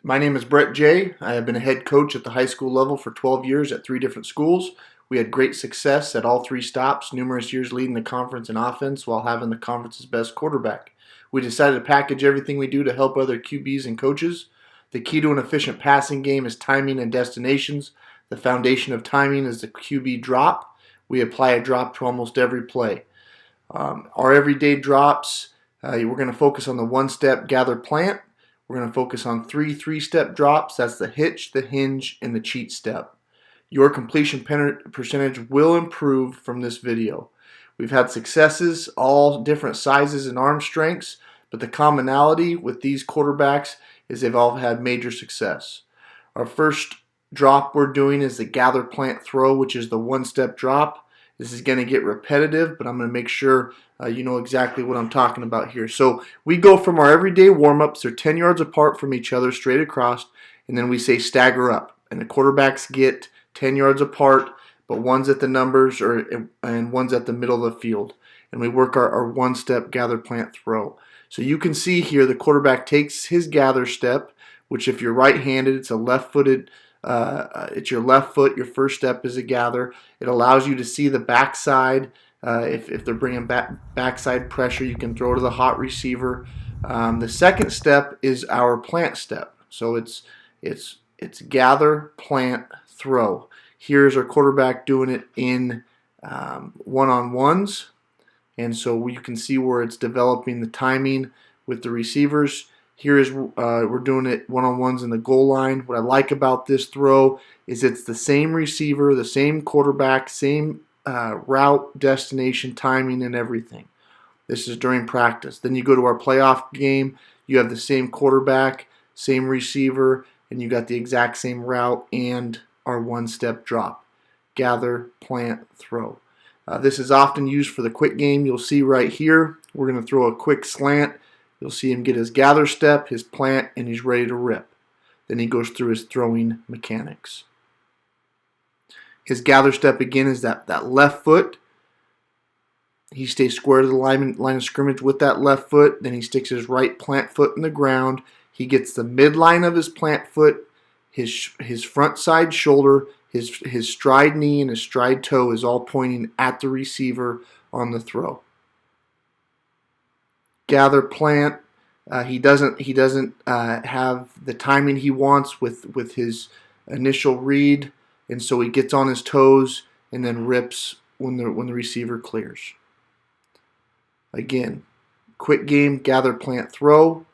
My name is Brett J. I have been a head coach at the high school level for 12 years at 3 different schools. We had great success at all 3 stops, numerous years leading the conference in offense while having the conference's best quarterback. We decided to package everything we do to help other QBs and coaches. The key to an efficient passing game is timing and destinations. The foundation of timing is the QB drop. We apply a drop to almost every play. Our everyday drops, we're going to focus on the one-step gather plant. We're going to focus on three-step drops. That's the hitch, the hinge, and the cheat step. Your completion percentage will improve from this video. We've had successes, all different sizes and arm strengths, but the commonality with these quarterbacks is they've all had major success. Our first drop we're doing is the gather plant throw, which is the one-step drop. This is going to get repetitive, but I'm going to make sure you know exactly what I'm talking about here. So we go from our everyday warm-ups. They're 10 yards apart from each other, straight across, and then we say stagger up. And the quarterbacks get 10 yards apart, but one's at the numbers and one's at the middle of the field. And we work our one-step gather plant throw. So you can see here the quarterback takes his gather step, which if you're right-handed, it's a left-footed it's your left foot. Your first step is a gather. It allows you to see the backside. If they're bringing backside pressure, you can throw to the hot receiver. The second step is our plant step. So it's gather, plant, throw. Here's our quarterback doing it in one-on-ones. And so you can see where it's developing the timing with the receivers. Here is we're doing it one-on-ones in the goal line. What I like about this throw is it's the same receiver, the same quarterback, same route, destination, timing, and everything. This is during practice. Then you go to our playoff game. You have the same quarterback, same receiver, and you got the exact same route and our one-step drop. Gather, plant, throw. This is often used for the quick game. You'll see right here, we're going to throw a quick slant. You'll see him get his gather step, his plant, and he's ready to rip. Then he goes through his throwing mechanics. His gather step again is that left foot. He stays square to the line of scrimmage with that left foot. Then he sticks his right plant foot in the ground. He gets the midline of his plant foot, his front side shoulder, his stride knee, and his stride toe is all pointing at the receiver on the throw. Gather, plant. He doesn't have the timing he wants with his initial read, and so he gets on his toes and then rips when the receiver clears. Again, quick game, gather, plant, throw.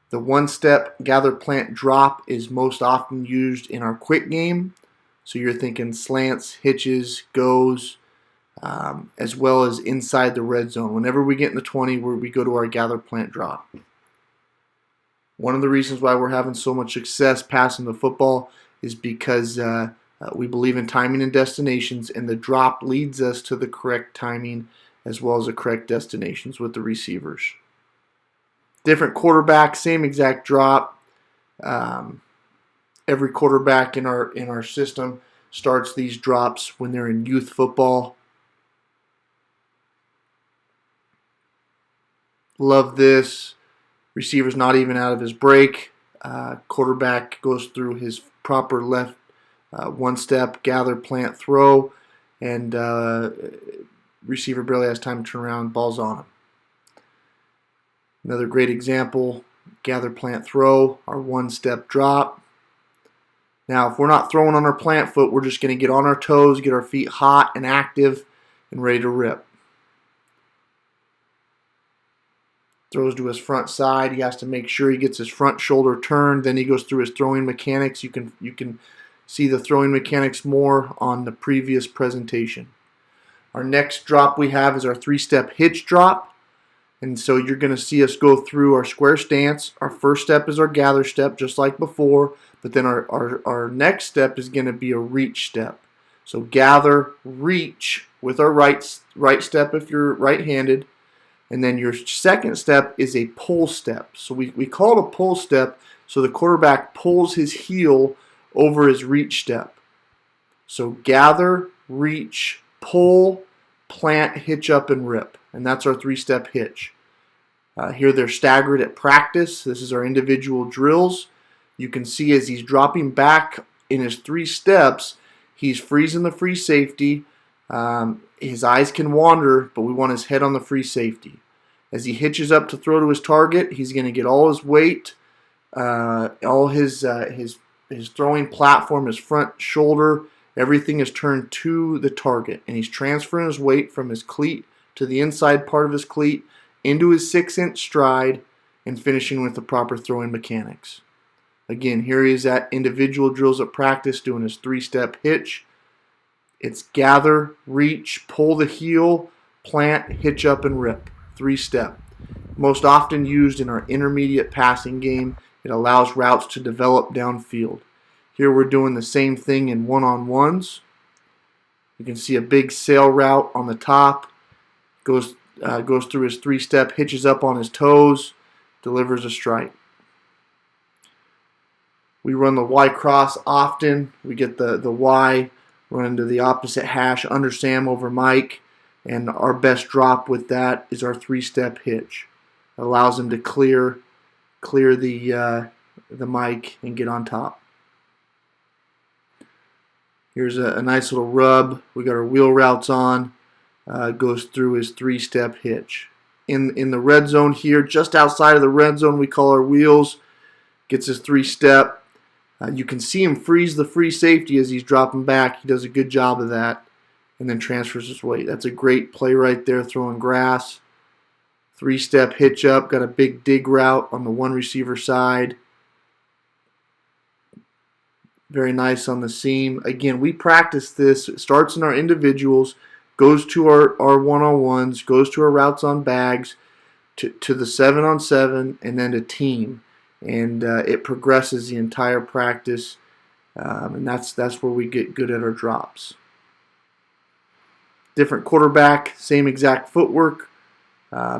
The one-step gather, plant, drop is most often used in our quick game. So you're thinking slants, hitches, goes, as well as inside the red zone. Whenever we get in the 20, we go to our gather, plant, drop. One of the reasons why we're having so much success passing the football is because we believe in timing and destinations, and the drop leads us to the correct timing as well as the correct destinations with the receivers. Different quarterbacks, same exact drop. Every quarterback in our system starts these drops when they're in youth football. Love this. Receiver's not even out of his break. Quarterback goes through his proper left one-step gather, plant, throw, and receiver barely has time to turn around. Ball's on him. Another great example, gather, plant, throw, our one-step drop. Now, if we're not throwing on our plant foot, we're just going to get on our toes, get our feet hot and active, and ready to rip. Throws to his front side. He has to make sure he gets his front shoulder turned. Then he goes through his throwing mechanics. You can see the throwing mechanics more on the previous presentation. Our next drop we have is our three-step hitch drop. And so you're going to see us go through our square stance. Our first step is our gather step, just like before. But then our next step is going to be a reach step. So gather, reach with our right step if you're right-handed. And then your second step is a pull step. So we call it a pull step so the quarterback pulls his heel over his reach step. So gather, reach, pull, plant, hitch up, and rip. And that's our three-step hitch. Here they're staggered at practice. This is our individual drills. You can see as he's dropping back in his 3 steps, he's freezing the free safety. His eyes can wander, but we want his head on the free safety. As he hitches up to throw to his target, he's going to get all his weight, all his throwing platform, his front shoulder, everything is turned to the target, and he's transferring his weight from his cleat to the inside part of his cleat into his 6-inch stride and finishing with the proper throwing mechanics. Again, here he is at individual drills at practice doing his 3-step hitch. It's gather, reach, pull the heel, plant, hitch up, and rip. 3-step. Most often used in our intermediate passing game. It allows routes to develop downfield. Here we're doing the same thing in one-on-ones. You can see a big sail route on the top. Goes through his 3-step, hitches up on his toes, delivers a strike. We run the Y cross often. We get the Y running to the opposite hash under Sam over Mike, and our best drop with that is our 3-step hitch. It allows him to clear the mic and get on top. Here's a nice little rub. We got our wheel routes on. Goes through his 3-step hitch. In the red zone here, just outside of the red zone, we call our wheels. Gets his 3-step. You can see him freeze the free safety as he's dropping back. He does a good job of that. And then transfers his weight. That's a great play right there, throwing grass. 3-step hitch up. Got a big dig route on the one receiver side. Very nice on the seam. Again, we practice this. It starts in our individuals, goes to our one-on-ones, goes to our routes on bags, to the 7-on-7, and then to team. And it progresses the entire practice. And that's where we get good at our drops. Different quarterback, same exact footwork,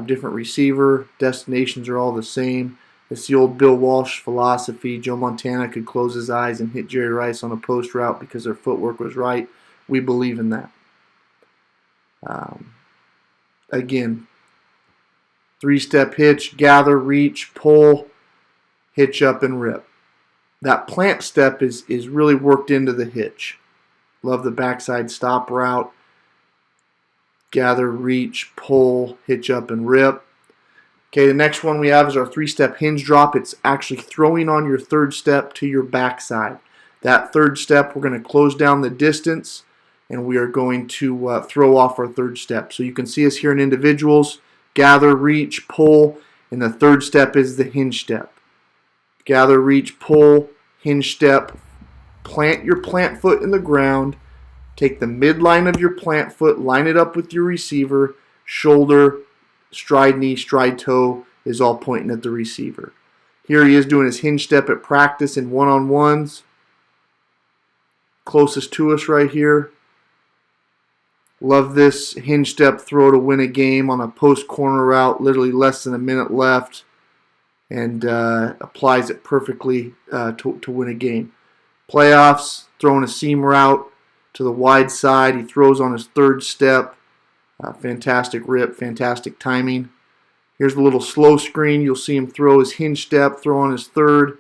different receiver, destinations are all the same. It's the old Bill Walsh philosophy. Joe Montana could close his eyes and hit Jerry Rice on a post route because their footwork was right. We believe in that. Again, 3-step hitch, gather, reach, pull, hitch up, and rip. That plant step is really worked into the hitch. Love the backside stop route. Gather, reach, pull, hitch up, and rip. Okay, the next one we have is our 3-step hinge drop. It's actually throwing on your 3rd step to your backside. That 3rd step, we're going to close down the distance, and we are going to throw off our 3rd step. So you can see us here in individuals. Gather, reach, pull, and the 3rd step is the hinge step. Gather, reach, pull, hinge step. Plant your plant foot in the ground. Take the midline of your plant foot, line it up with your receiver, shoulder, stride knee, stride toe is all pointing at the receiver. Here he is doing his hinge step at practice in one-on-ones. Closest to us right here. Love this hinge step throw to win a game on a post corner route, literally less than a minute left, and applies it perfectly to win a game. Playoffs, throwing a seam route to the wide side. He throws on his 3rd step. Fantastic rip, fantastic timing. Here's the little slow screen. You'll see him throw his hinge step, throw on his 3rd.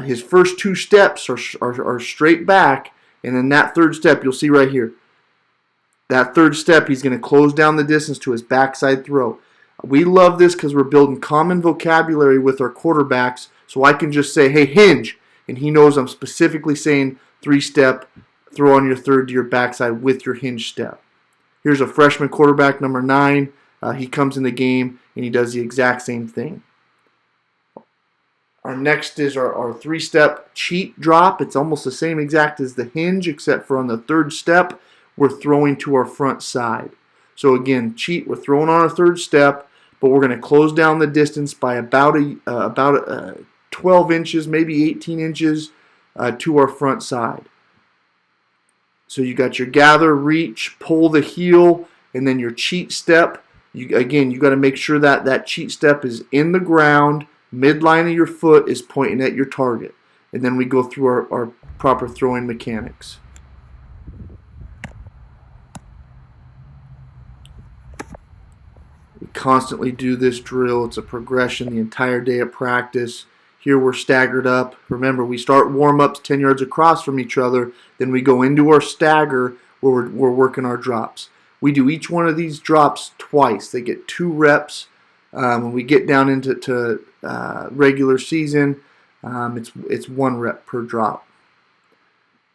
His first 2 steps are straight back, and then that 3rd step you'll see right here. That 3rd step, he's going to close down the distance to his backside throw. We love this because we're building common vocabulary with our quarterbacks, so I can just say, hey, hinge, and he knows I'm specifically saying 3-step, throw on your 3rd to your backside with your hinge step. Here's a freshman quarterback, number 9. He comes in the game, and he does the exact same thing. Our next is our 3-step cheat drop. It's almost the same exact as the hinge, except for on the 3rd step, we're throwing to our front side. So again, cheat, we're throwing on our 3rd step, but we're going to close down the distance by about 12 inches, maybe 18 inches to our front side. So you got your gather, reach, pull the heel, and then your cheat step. You got to make sure that cheat step is in the ground, midline of your foot is pointing at your target. And then we go through our proper throwing mechanics. We constantly do this drill. It's a progression the entire day of practice. Here we're staggered up. Remember, we start warm-ups 10 yards across from each other. Then we go into our stagger where we're working our drops. We do each one of these drops twice. They get 2 reps. When we get down into regular season, it's 1 rep per drop.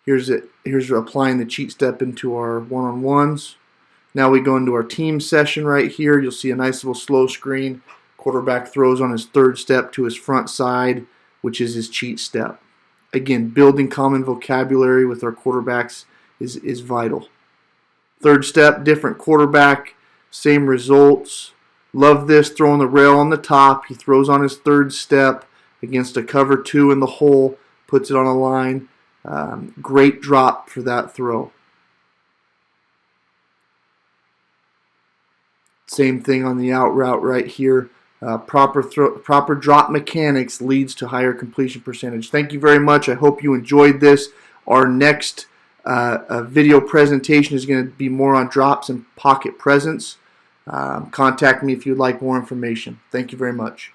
Here's applying the cheat step into our one-on-ones. Now we go into our team session right here. You'll see a nice little slow screen. Quarterback throws on his 3rd step to his front side, which is his cheat step. Again, building common vocabulary with our quarterbacks is vital. 3rd step, different quarterback, same results. Love this, throwing the rail on the top. He throws on his 3rd step against a cover 2 in the hole, puts it on a line. Great drop for that throw. Same thing on the out route right here. Proper drop mechanics leads to higher completion percentage. Thank you very much. I hope you enjoyed this. Our next video presentation is going to be more on drops and pocket presence. Contact me if you'd like more information. Thank you very much.